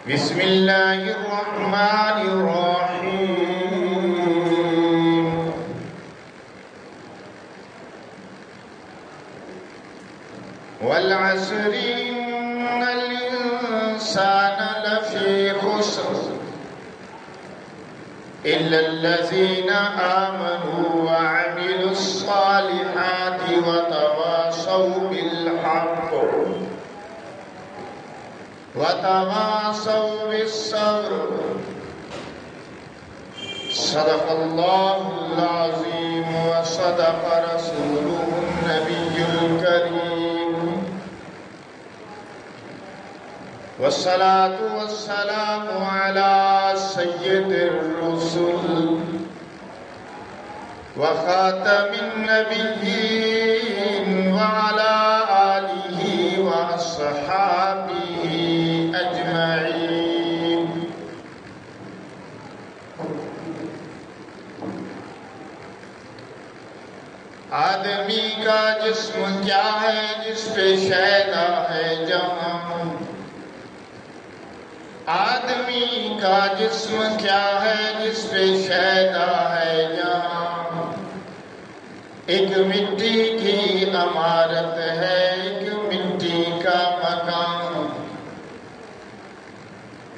بسم اللہ الرحمن الرحیم والعصر ان الانسان لفی خسر الا الذین آمنوا وعملوا الصالحات وتواصوا بالحق وتواصوا بالصبر صدق اللہ العظیم وصدق رسوله النبی الکریم والصلاة والسلام على سید الرسل وخاتم النبیین وعلى آلہ وأصحابہ اجمعین۔ آدمی کا جسم کیا ہے جس پہ شیدا ہے جہاں، آدمی کا جسم کیا ہے جس پہ شیدا ہے جہاں، ایک مٹی کی عمارت ہے ایک مٹی کا مکان،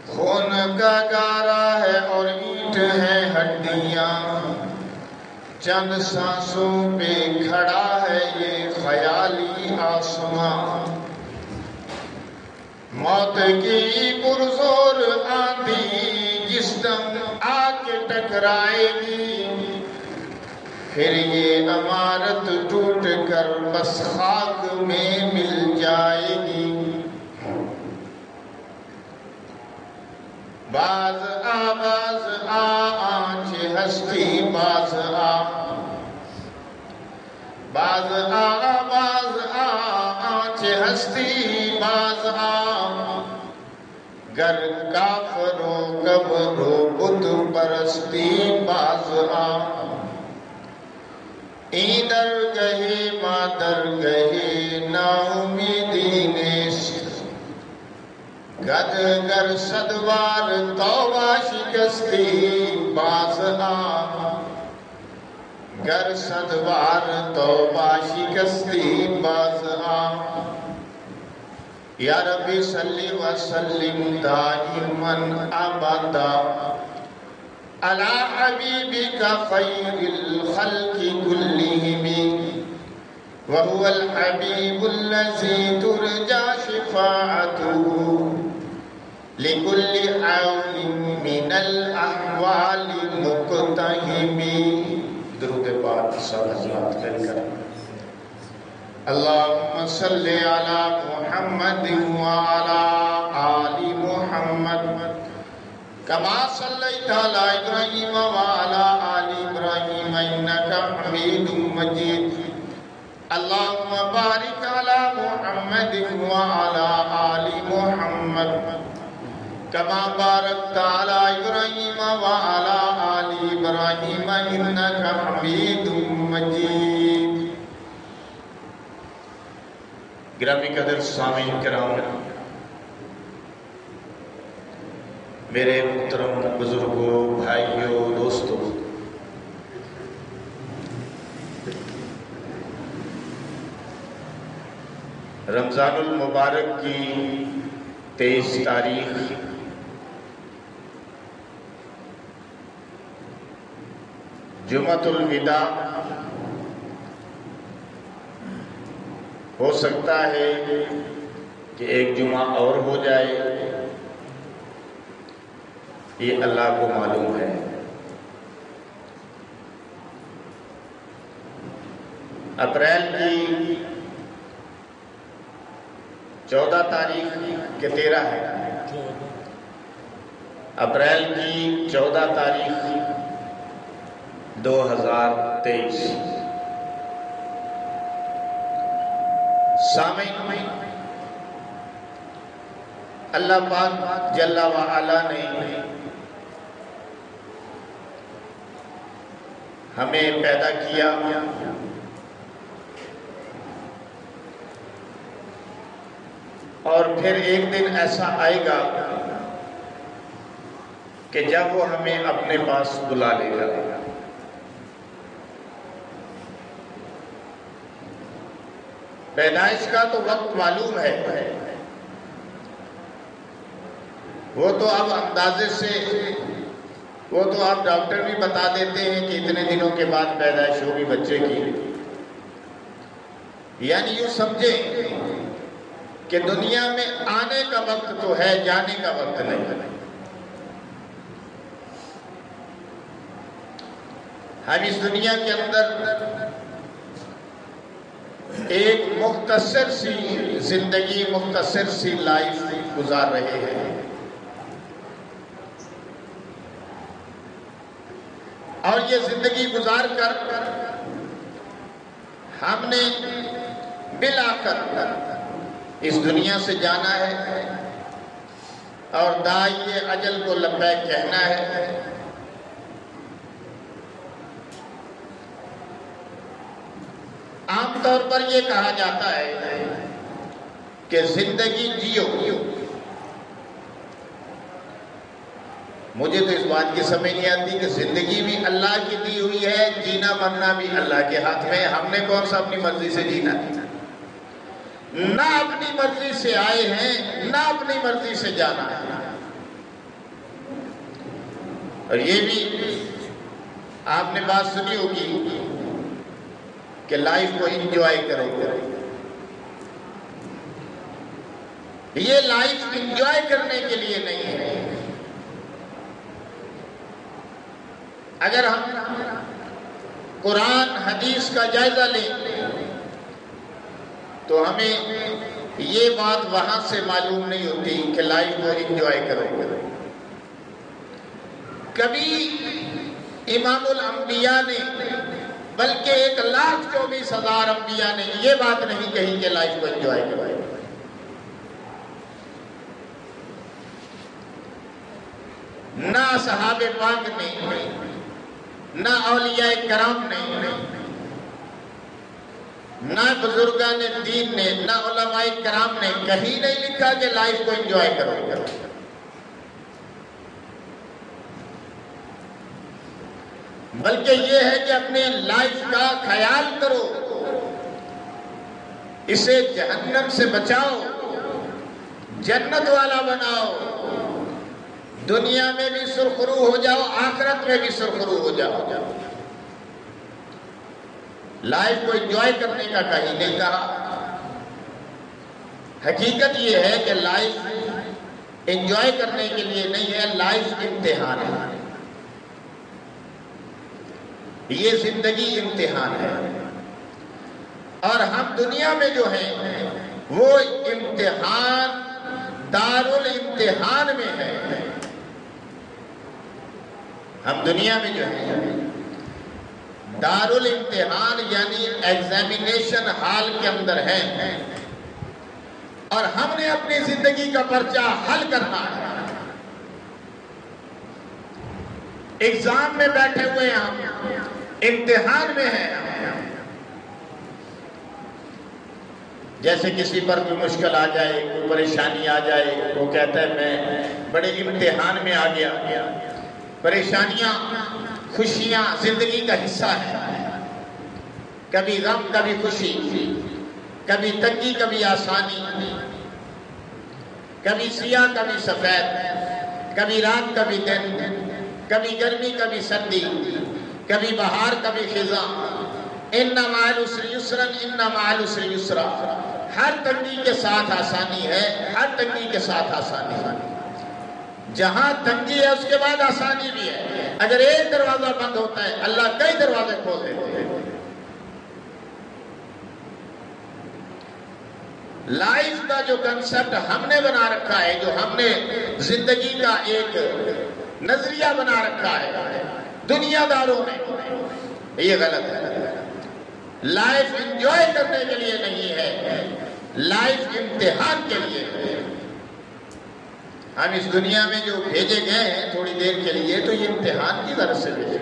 خون کا گارا ہے اور اینٹ ہے ہڈیاں، چند سانسوں پہ کھڑا ہے یہ خیالی آسمان، موت کی پرزور آندھی جس دم آ کے ٹکرائے گی، پھر یہ عمارت ٹوٹ کر بس خاک میں مل جائے گی۔ باز آواز آنچ ہستی باز باز آواز آنچ ہستی باز گر کافرو قبرو بت پرستی باز این در گہی ماں در گہی نا امیدی نیست، گد گر صدوار توبہ شکستی باز گر صدوار توبہ شکستی باز یا ربی صلی وسلم دائما ابدا علی حبیبک خیر الخلق کلہم وهو الحبیب الذی ترجى شفاعته لكل عون من الاحوال مقتحم۔ درود پاک سب حضرات کر اللہم صلی علی محمد وعلی آل محمد کما صلیت علی ابراہیم وعلی آل ابراہیم انکا حمید مجید۔ اللہم بارک علی محمد وعلی آل محمد کما بارکت علی ابراہیم وعلی آل ابراہیم انکا حمید مجید۔ گرامی قدر سامعین کرام، میرے محترم بزرگوں، بھائیوں، دوستوں، رمضان المبارک کی 23 تاریخ جمعۃ الوداع ہو سکتا ہے کہ ایک جمعہ اور ہو جائے، یہ اللہ کو معلوم ہے۔ اپریل کی 14 تاریخ کے 13 ہے، اپریل کی 14 تاریخ 2023۔ سامعین، اللہ پاک جل وعلا نے ہمیں پیدا کیا، اور پھر ایک دن ایسا آئے گا کہ جب وہ ہمیں اپنے پاس بلا لے گا. پیدائش کا تو وقت معلوم ہے، وہ تو اب اندازے سے، وہ تو اب ڈاکٹر بھی بتا دیتے ہیں کہ اتنے دنوں کے بعد پیدائش ہوگی بچے کی. یعنی یوں سمجھیں کہ دنیا میں آنے کا وقت تو ہے، جانے کا وقت نہیں. ہم اس دنیا کے اندر ایک مختصر سی زندگی، مختصر سی لائف گزار رہے ہیں، اور یہ زندگی گزار کر ہم نے بالآخر اس دنیا سے جانا ہے اور داعی اجل کو لبیک کہنا ہے. عام طور پر یہ کہا جاتا ہے کہ زندگی جیو. مجھے تو اس بات کی سمجھ نہیں آتی کہ زندگی بھی اللہ کی دی ہوئی ہے، جینا مرنا بھی اللہ کے ہاتھ میں. ہم نے کون سا اپنی مرضی سے جینا؟ نہ اپنی مرضی سے آئے ہیں، نہ اپنی مرضی سے جانا ہے. اور یہ بھی آپ نے بات سنی ہوگی کہ لائف کو انجوائے کرو. یہ لائف انجوائے کرنے کے لیے نہیں ہے. اگر ہم قرآن حدیث کا جائزہ لیں تو ہمیں یہ بات وہاں سے معلوم نہیں ہوتی کہ لائف کو انجوائے کرو. کبھی امام الانبیاء نے، بلکہ 1,24,000 انبیاء نے یہ بات نہیں کہی کہ لائف کو انجوائے کرو. نہ صحابہ پاک نے، نہ اولیاء کرام نے، نہ بزرگان دین نے، نہ علماء کرام نے کہیں نہیں لکھا کہ لائف کو انجوائے کرو. بلکہ یہ ہے کہ اپنے لائف کا خیال کرو، اسے جہنم سے بچاؤ، جنت والا بناؤ. دنیا میں بھی سرخرو ہو جاؤ، آخرت میں بھی سرخرو ہو جاؤ. لائف کو انجوائے کرنے کا کہیں نہیں کہا. حقیقت یہ ہے کہ لائف انجوائے کرنے کے لیے نہیں ہے، لائف امتحان ہے. یہ زندگی امتحان ہے، اور ہم دنیا میں جو ہیں وہ امتحان، دارالامتحان میں ہے. ہم دنیا میں جو ہیں دارالامتحان یعنی ایگزامینیشن ہال کے اندر ہیں، اور ہم نے اپنی زندگی کا پرچہ حل کرنا ہے. ایگزام میں بیٹھے ہوئے ہیں، ہم امتحان میں ہیں. جیسے کسی پر کوئی مشکل آ جائے، کوئی پریشانی آ جائے، وہ کہتا ہے میں بڑے امتحان میں آ گیا. پریشانیاں، خوشیاں زندگی کا حصہ ہے. کبھی غم، کبھی خوشی، کبھی تنگی، کبھی آسانی، کبھی سیاہ، کبھی سفید، کبھی رات، کبھی دن، کبھی گرمی، کبھی سردی، کبھی بہار، کبھی خزاں. ان مع العسر یسرا، ان مع العسر یسرا. ہر تنگی کے ساتھ آسانی ہے، ہر تنگی کے ساتھ آسانی ہے. جہاں تنگی ہے اس کے بعد آسانی بھی ہے. اگر ایک دروازہ بند ہوتا ہے اللہ کئی دروازے کھول دیتے ہیں. لائف کا جو کنسپٹ ہم نے بنا رکھا ہے، جو ہم نے زندگی کا ایک نظریہ بنا رکھا ہے دنیا داروں میں، یہ غلط ہے. لائف انجوائے کرنے کے لیے نہیں ہے، لائف امتحان کے لیے ہے. ہم اس دنیا میں جو بھیجے گئے ہیں تھوڑی دیر کے لیے، تو یہ امتحان کی غرض سے بھیجے.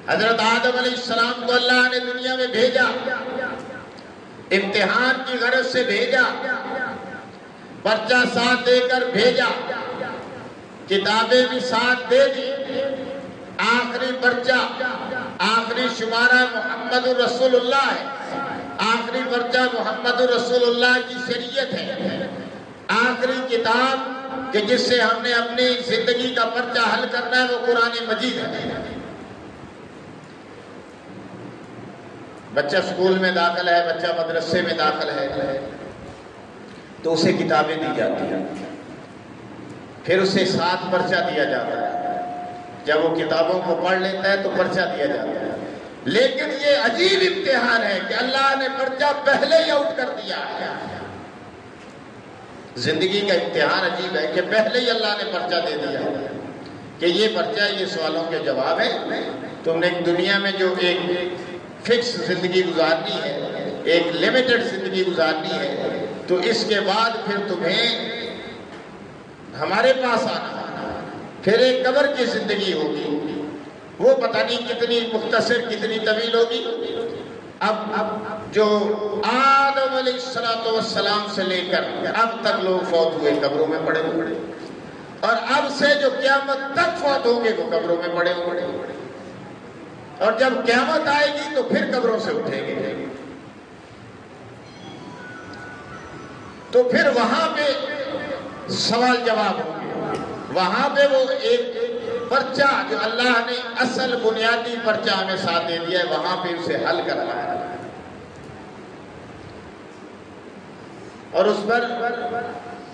حضرت آدم علیہ السلام کو اللہ نے دنیا میں بھیجا، امتحان کی غرض سے بھیجا، پرچہ ساتھ دے کر بھیجا کتابیں بھی ساتھ دے دی، آخری پرچہ، آخری شمارہ محمد رسول اللہ ہے، آخری پرچہ محمد رسول اللہ کی شریعت ہے، آخری کتاب کہ جس سے ہم نے اپنی زندگی کا پرچہ حل کرنا ہے وہ قرآن مجید ہے۔ بچہ اسکول میں داخل ہے، بچہ مدرسے میں داخل ہے تو اسے کتابیں دی جاتی ہیں، پھر اسے ساتھ پرچہ دیا جاتا ہے، جب وہ کتابوں کو پڑھ لیتا ہے تو پرچہ دیا جاتا ہے۔ لیکن یہ عجیب امتحان ہے کہ اللہ نے پرچہ پہلے ہی آؤٹ کر دیا ہے۔ زندگی کا امتحان عجیب ہے کہ پہلے ہی اللہ نے پرچہ دے دیا کہ یہ پرچہ، یہ سوالوں کے جواب ہے، تم نے دنیا میں جو ایک فکس زندگی گزارنی ہے، ایک لیمیٹڈ زندگی گزارنی ہے، تو اس کے بعد پھر تمہیں ہمارے پاس آنا، پھر ایک قبر کی زندگی ہوگی، وہ پتہ نہیں کتنی مختصر کتنی طویل ہوگی۔ اب جو آدم علیہ السلام سے لے کر اب تک لوگ فوت ہوئے قبروں میں پڑے ہوئے، اور اب سے جو قیامت تک فوت ہوں گے وہ قبروں میں پڑے ہوئے، اور جب قیامت آئے گی تو پھر قبروں سے اٹھیں گے، تو پھر وہاں پہ سوال جواب ہوگی، وہاں پہ وہ ایک پرچہ جو اللہ نے اصل بنیادی پرچہ ہمیں ساتھ دے دیا ہے، وہاں پہ اسے حل کرنا ہے، اور اس پر،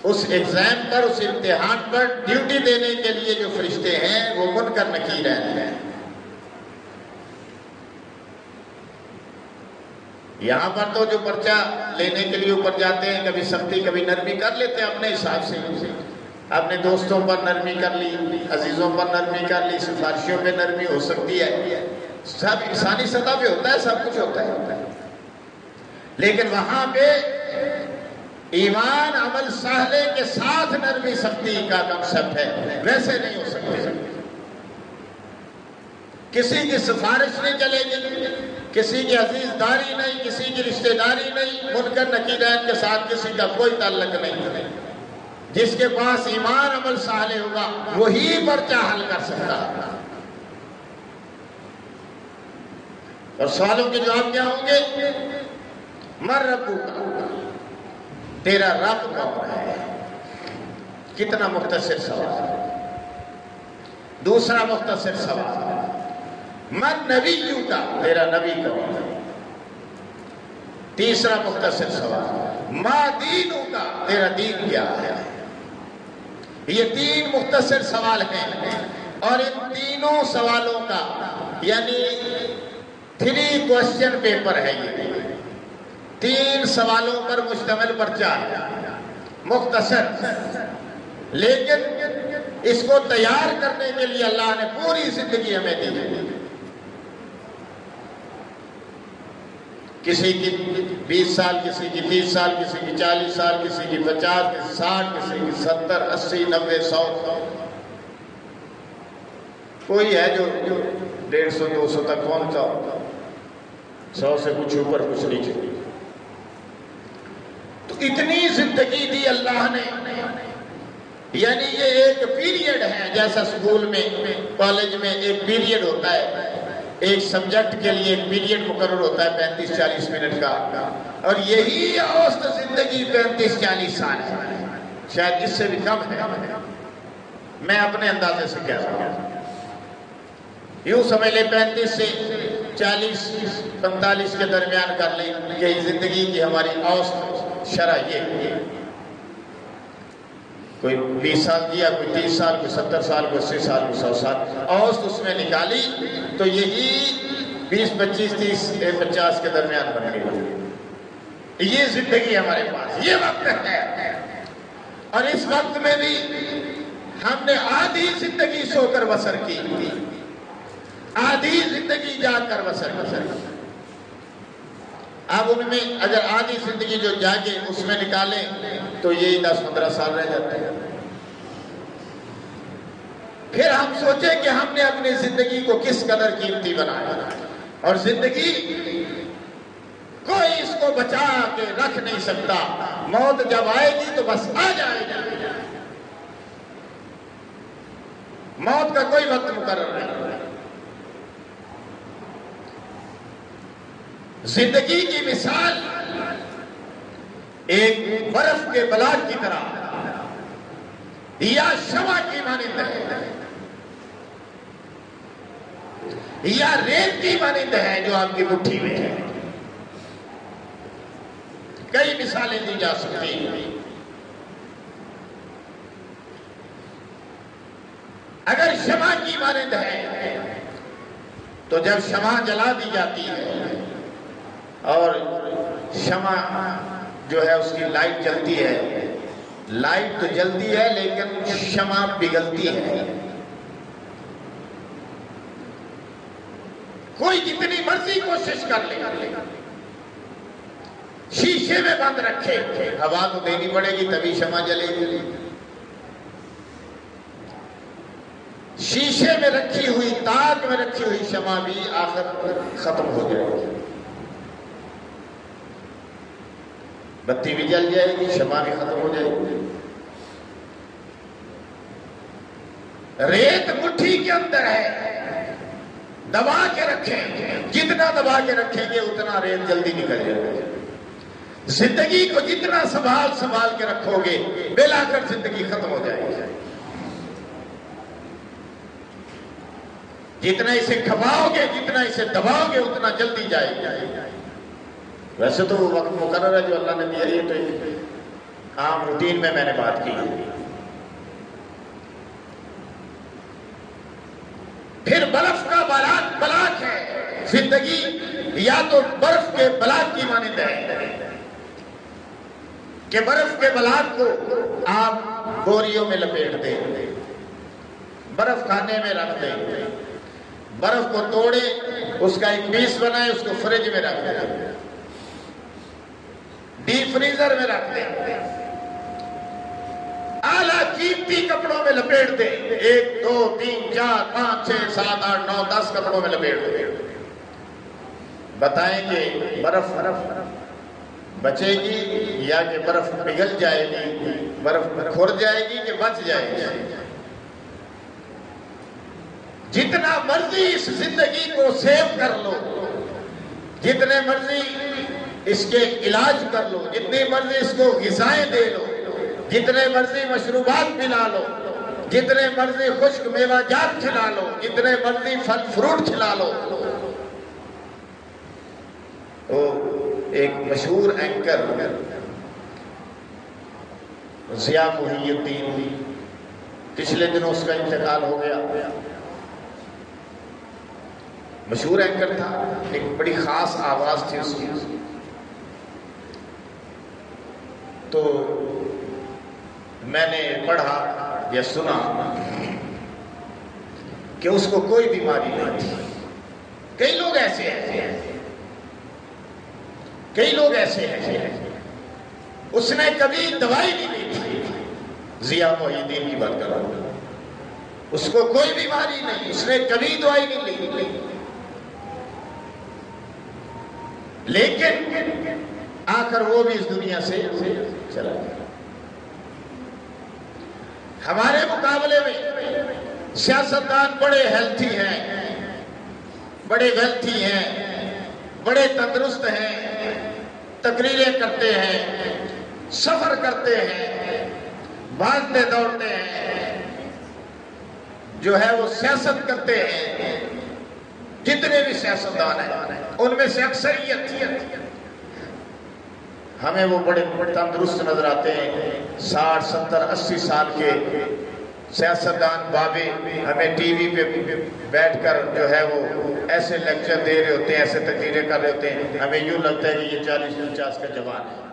اس ایگزام پر، اس امتحان پر ڈیوٹی دینے کے لیے جو فرشتے ہیں وہ منکر نکیر ہیں۔ یہاں پر تو جو پرچہ لینے کے لیے اوپر جاتے ہیں، کبھی سختی کبھی نرمی کر لیتے ہیں اپنے حساب سے، اپنے دوستوں پر نرمی کر لی، عزیزوں پر نرمی کر لی، سفارشیوں پہ نرمی ہو سکتی ہے، سب انسانی سطح پہ ہوتا ہے، سب کچھ ہوتا ہے، لیکن وہاں پہ ایمان عمل صالح کے ساتھ نرمی سختی کا کنسپٹ ہے، ویسے نہیں ہو سکتے۔ کسی کی سفارش نہیں چلے گی، کسی کی عزیز داری نہیں، کسی کی رشتہ داری نہیں، منکر نکیرین کے ساتھ کسی کا کوئی تعلق نہیں۔ جس کے پاس ایمان عمل صالح ہوگا وہی پرچہ حل کر سکتا ہے۔ اور سوالوں کے جواب کیا ہوں گے؟ من ربک، تیرا رب کون ہے؟ کتنا مختصر سوال۔ دوسرا مختصر سوال، من نبیک، تیرا نبی کون ہے؟ تیسرا مختصر سوال، ما دینک، تیرا دین کیا ہے؟ یہ تین مختصر سوال ہیں، اور ان تینوں سوالوں کا یعنی 3 کوسچن پیپر ہے، یہ 3 سوالوں پر مشتمل پرچہ ہے، مختصر، لیکن اس کو تیار کرنے کے لیے اللہ نے پوری زندگی ہمیں دی ہے۔ کسی کی 20 سال، کسی کی 30 سال، کسی کی 40 سال، کسی کی 50، کسی کی 60، کسی کی 70، 80، 90، 100، کوئی ہے جو 150، 200 تک پہنچتا ہوتا، 100 سے کچھ اوپر کچھ نیچے۔ تو اتنی زندگی دی اللہ نے، یعنی یہ ایک پیریڈ ہے، جیسا اسکول میں کالج میں ایک پیریڈ ہوتا ہے، ایک سبجیکٹ کے لیے ایک پیریڈ مقرر ہوتا ہے 35-40 منٹ کا، اور یہی اوسط زندگی 35-40 سال ہے، شاید اس سے بھی کم ہے، میں اپنے اندازے سے کہہ رہا ہوں۔ یوں سمجھ لیں 35 سے 40-45 کے درمیان کر لیں کہ زندگی کی ہماری اوسط شرح یہ، کوئی 20 سال کیا، کوئی 30 سال، کوئی 70 سال، کوئی 80 سال، کوئی 100 سال، اوسط اس میں نکالی تو یہی 20، 25، 30، 50 کے درمیان بن گئی۔ یہ زندگی ہمارے پاس، یہ وقت ہے، اور اس وقت میں بھی ہم نے آدھی زندگی سو کر بسر کی، آدھی زندگی جاگ کر بسر کی۔ اب ان میں اگر آدھی زندگی جو جاگے اس میں نکالیں تو یہی 10-15 سال رہ جاتے ہیں۔ پھر ہم سوچیں کہ ہم نے اپنی زندگی کو کس قدر قیمتی بنایا، اور زندگی کوئی اس کو بچا کے رکھ نہیں سکتا، موت جب آئے گی تو بس آ جائے گی۔ موت کا کوئی وقت مقرر نہیں۔ زندگی کی مثال ایک برف کے بلاک کی طرح یا شمع کی مانند ہے، یا ریت کی مانند ہے جو آپ کی مٹھی میں ہے۔ کئی مثالیں دی جا سکتی ہیں۔ اگر شمع کی مانند ہے تو جب شمع جلا دی جاتی ہے اور شمع جو ہے اس کی لائٹ جلتی ہے، لائٹ تو جلتی ہے لیکن شمع پگھلتی ہے۔ کوئی جتنی مرضی کوشش کر لے، شیشے میں بند رکھے، ہوا تو دینی پڑے گی تبھی شمع جلے گی۔ شیشے میں رکھی ہوئی، تاک میں رکھی ہوئی شمع بھی آخر ختم ہو جائے گی، بتی بھی جل جائے گی، شمع بھی ختم ہو جائے گی۔ ریت مٹھی کے اندر ہے، دبا کے رکھیں، جتنا دبا کے رکھیں گے اتنا ریت جلدی نکل جائے گا۔ زندگی کو جتنا سنبھال کے رکھو گے بلا کر زندگی ختم ہو جائے گی۔ جتنا اسے کھپاؤ گے، جتنا اسے دباؤ گے اتنا جلدی جائے گی۔ ویسے تو وہ وقت مقرر ہے جو اللہ نے دیا، یہ تو عام روٹین میں نے بات کی۔ پھر برف کا بلاک ہے زندگی، یا تو برف کے بلاک کی مانند ہے کہ برف کے بلاک کو آپ بوریوں میں لپیٹ دیں، برف خانے میں رکھ دیں، برف کو توڑے، اس کا ایک پیس بنائے، اس کو فریج میں رکھ دیں، ڈیپ فریزر میں رکھ دیں، اعلیٰ قیمتی کپڑوں میں لپیٹ دیں، 1 2 3 4 5 6 7 8 9 10 کپڑوں میں لپیٹ دیں۔ بتائیں کہ برف بچے گی یا کہ برف پگھل جائے گی، برف کھر جائے گی کہ بچ جائے گی؟ جتنا مرضی اس زندگی کو سیو کر لو، جتنے مرضی اس کے علاج کر لو، جتنی مرضی اس کو غذائیں دے لو، جتنے مرضی مشروبات پلا لو، جتنے مرضی خشک میوہ جات کھلا لو، جتنے مرضی پھل فروٹ کھلا لو، وہ ایک مشہور اینکر ضیاء محی الدین، پچھلے دنوں اس کا انتقال ہو گیا۔ مشہور اینکر تھا، ایک بڑی خاص آواز تھی اس کی۔ تو میں نے پڑھا یا سنا کہ اس کو کوئی بیماری نہیں تھی۔ کئی لوگ ایسے ہیں، کئی لوگ ایسے ہیں، اس نے کبھی دوائی نہیں لی تھی۔ ضیاء محی الدین کی بات کر رہا ہوں، اس کو کوئی بیماری نہیں، اس نے کبھی دوائی نہیں لی، لیکن آخر وہ بھی اس دنیا سے چلا گیا۔ ہمارے مقابلے میں سیاستدان بڑے ہیلتھی ہیں، بڑے ویلتھی ہیں، بڑے تندرست ہیں، تقریریں کرتے ہیں، سفر کرتے ہیں، بھاگتے دوڑتے ہیں، جو ہے وہ سیاست کرتے ہیں۔ جتنے بھی سیاستدان ہیں ان میں سے اکثریت ہمیں وہ بڑے تندرست نظر آتے ہیں۔ 60 70 80 سال کے سیاستدان بابے ہمیں ٹی وی پہ بیٹھ کر جو ہے وہ ایسے لیکچر دے رہے ہوتے ہیں، ایسے تقریریں کر رہے ہوتے ہیں، ہمیں یوں لگتا ہے کہ یہ 40 49 کا جوان ہے۔